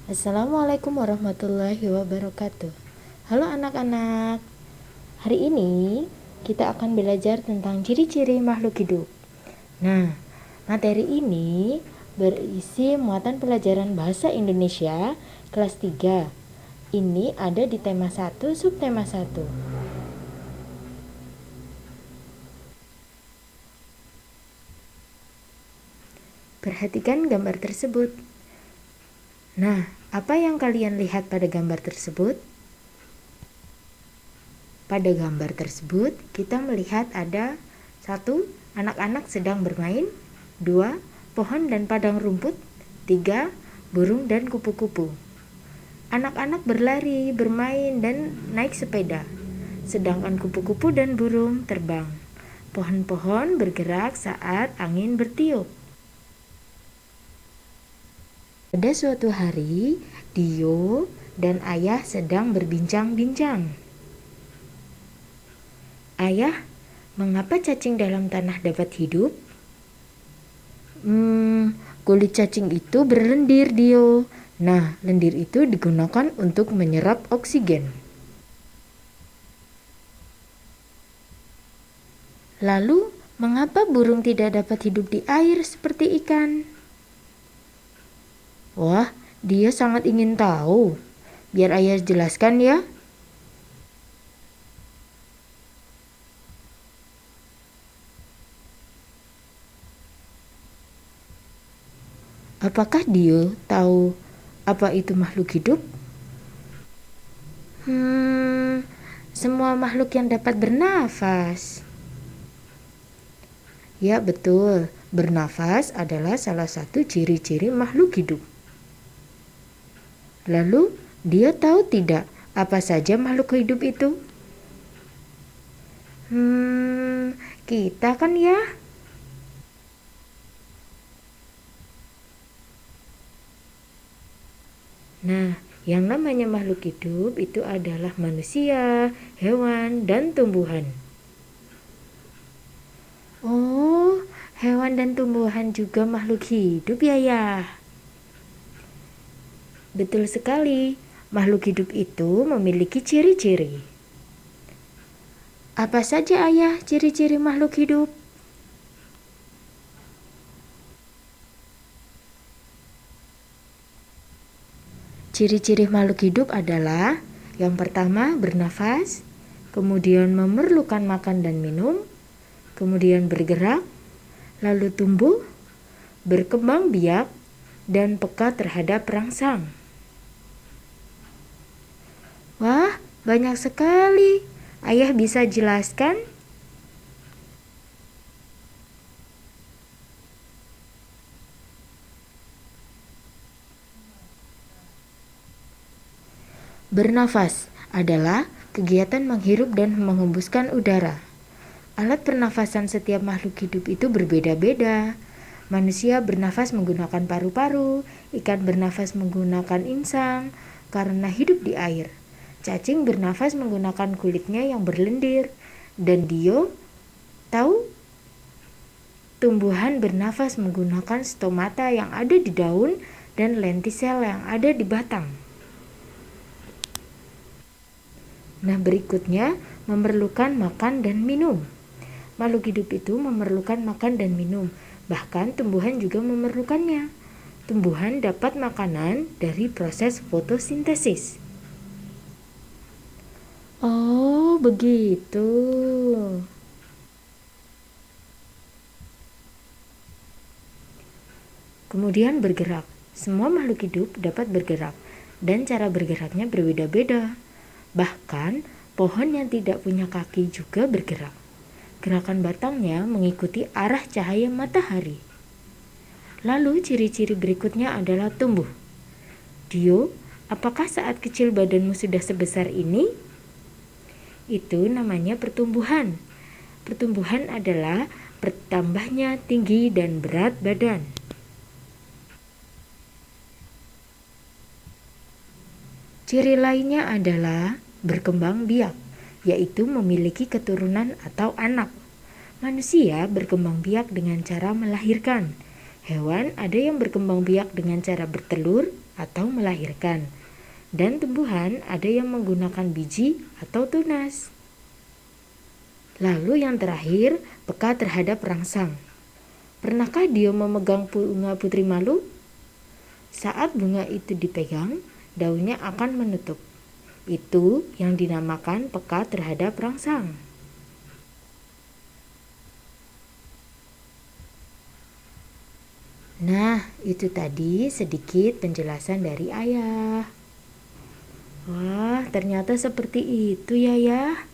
Assalamualaikum warahmatullahi wabarakatuh. Halo anak-anak. Hari ini kita akan belajar tentang ciri-ciri makhluk hidup. Nah, materi ini berisi muatan pelajaran bahasa Indonesia kelas 3. Ini ada di tema 1, subtema 1. Perhatikan gambar tersebut. Nah, apa yang kalian lihat pada gambar tersebut? Pada gambar tersebut, kita melihat ada 1. Anak-anak sedang bermain. 2. Pohon dan padang rumput. 3. Burung dan kupu-kupu. Anak-anak berlari, bermain, dan naik sepeda. Sedangkan kupu-kupu dan burung terbang. Pohon-pohon bergerak saat angin bertiup. Pada suatu hari, Dio dan ayah sedang berbincang-bincang. Ayah, mengapa cacing dalam tanah dapat hidup? Kulit cacing itu berlendir, Dio. Nah, lendir itu digunakan untuk menyerap oksigen. Lalu, mengapa burung tidak dapat hidup di air seperti ikan? Wah, dia sangat ingin tahu. Biar ayah jelaskan ya. Apakah Dio tahu apa itu makhluk hidup? Semua makhluk yang dapat bernafas. Ya, betul. Bernafas adalah salah satu ciri-ciri makhluk hidup. Lalu, dia tahu tidak apa saja makhluk hidup itu? Kita kan ya? Nah, yang namanya makhluk hidup itu adalah manusia, hewan, dan tumbuhan. Oh, hewan dan tumbuhan juga makhluk hidup ya? Betul sekali, makhluk hidup itu memiliki ciri-ciri. Apa saja ayah ciri-ciri makhluk hidup? Ciri-ciri makhluk hidup adalah yang pertama bernafas, kemudian memerlukan makan dan minum, kemudian bergerak, lalu tumbuh, berkembang biak, dan peka terhadap perangsang. Wah, banyak sekali. Ayah bisa jelaskan? Bernafas adalah kegiatan menghirup dan menghembuskan udara. Alat pernafasan setiap makhluk hidup itu berbeda-beda. Manusia bernafas menggunakan paru-paru, ikan bernafas menggunakan insang karena hidup di air. Cacing bernafas menggunakan kulitnya yang berlendir. Dan Dio tahu tumbuhan bernafas menggunakan stomata yang ada di daun dan lentisel yang ada di batang. Nah, berikutnya memerlukan makan dan minum. Makhluk hidup itu memerlukan makan dan minum. Bahkan tumbuhan juga memerlukannya. Tumbuhan dapat makanan dari proses fotosintesis. Oh, begitu. Kemudian bergerak. Semua makhluk hidup dapat bergerak dan cara bergeraknya berbeda-beda. Bahkan, pohon yang tidak punya kaki juga bergerak. Gerakan batangnya mengikuti arah cahaya matahari. Lalu ciri-ciri berikutnya adalah tumbuh. Dio, apakah saat kecil badanmu sudah sebesar ini? Itu namanya pertumbuhan. Pertumbuhan adalah bertambahnya tinggi dan berat badan. Ciri lainnya adalah berkembang biak, yaitu memiliki keturunan atau anak. Manusia berkembang biak dengan cara melahirkan. Hewan ada yang berkembang biak dengan cara bertelur, atau melahirkan. Dan tumbuhan ada yang menggunakan biji atau tunas. Lalu yang terakhir, peka terhadap rangsang. Pernahkah Dio memegang bunga putri malu? Saat bunga itu dipegang, daunnya akan menutup. Itu yang dinamakan peka terhadap rangsang. Nah, itu tadi sedikit penjelasan dari ayah. Wah, ternyata seperti itu ya.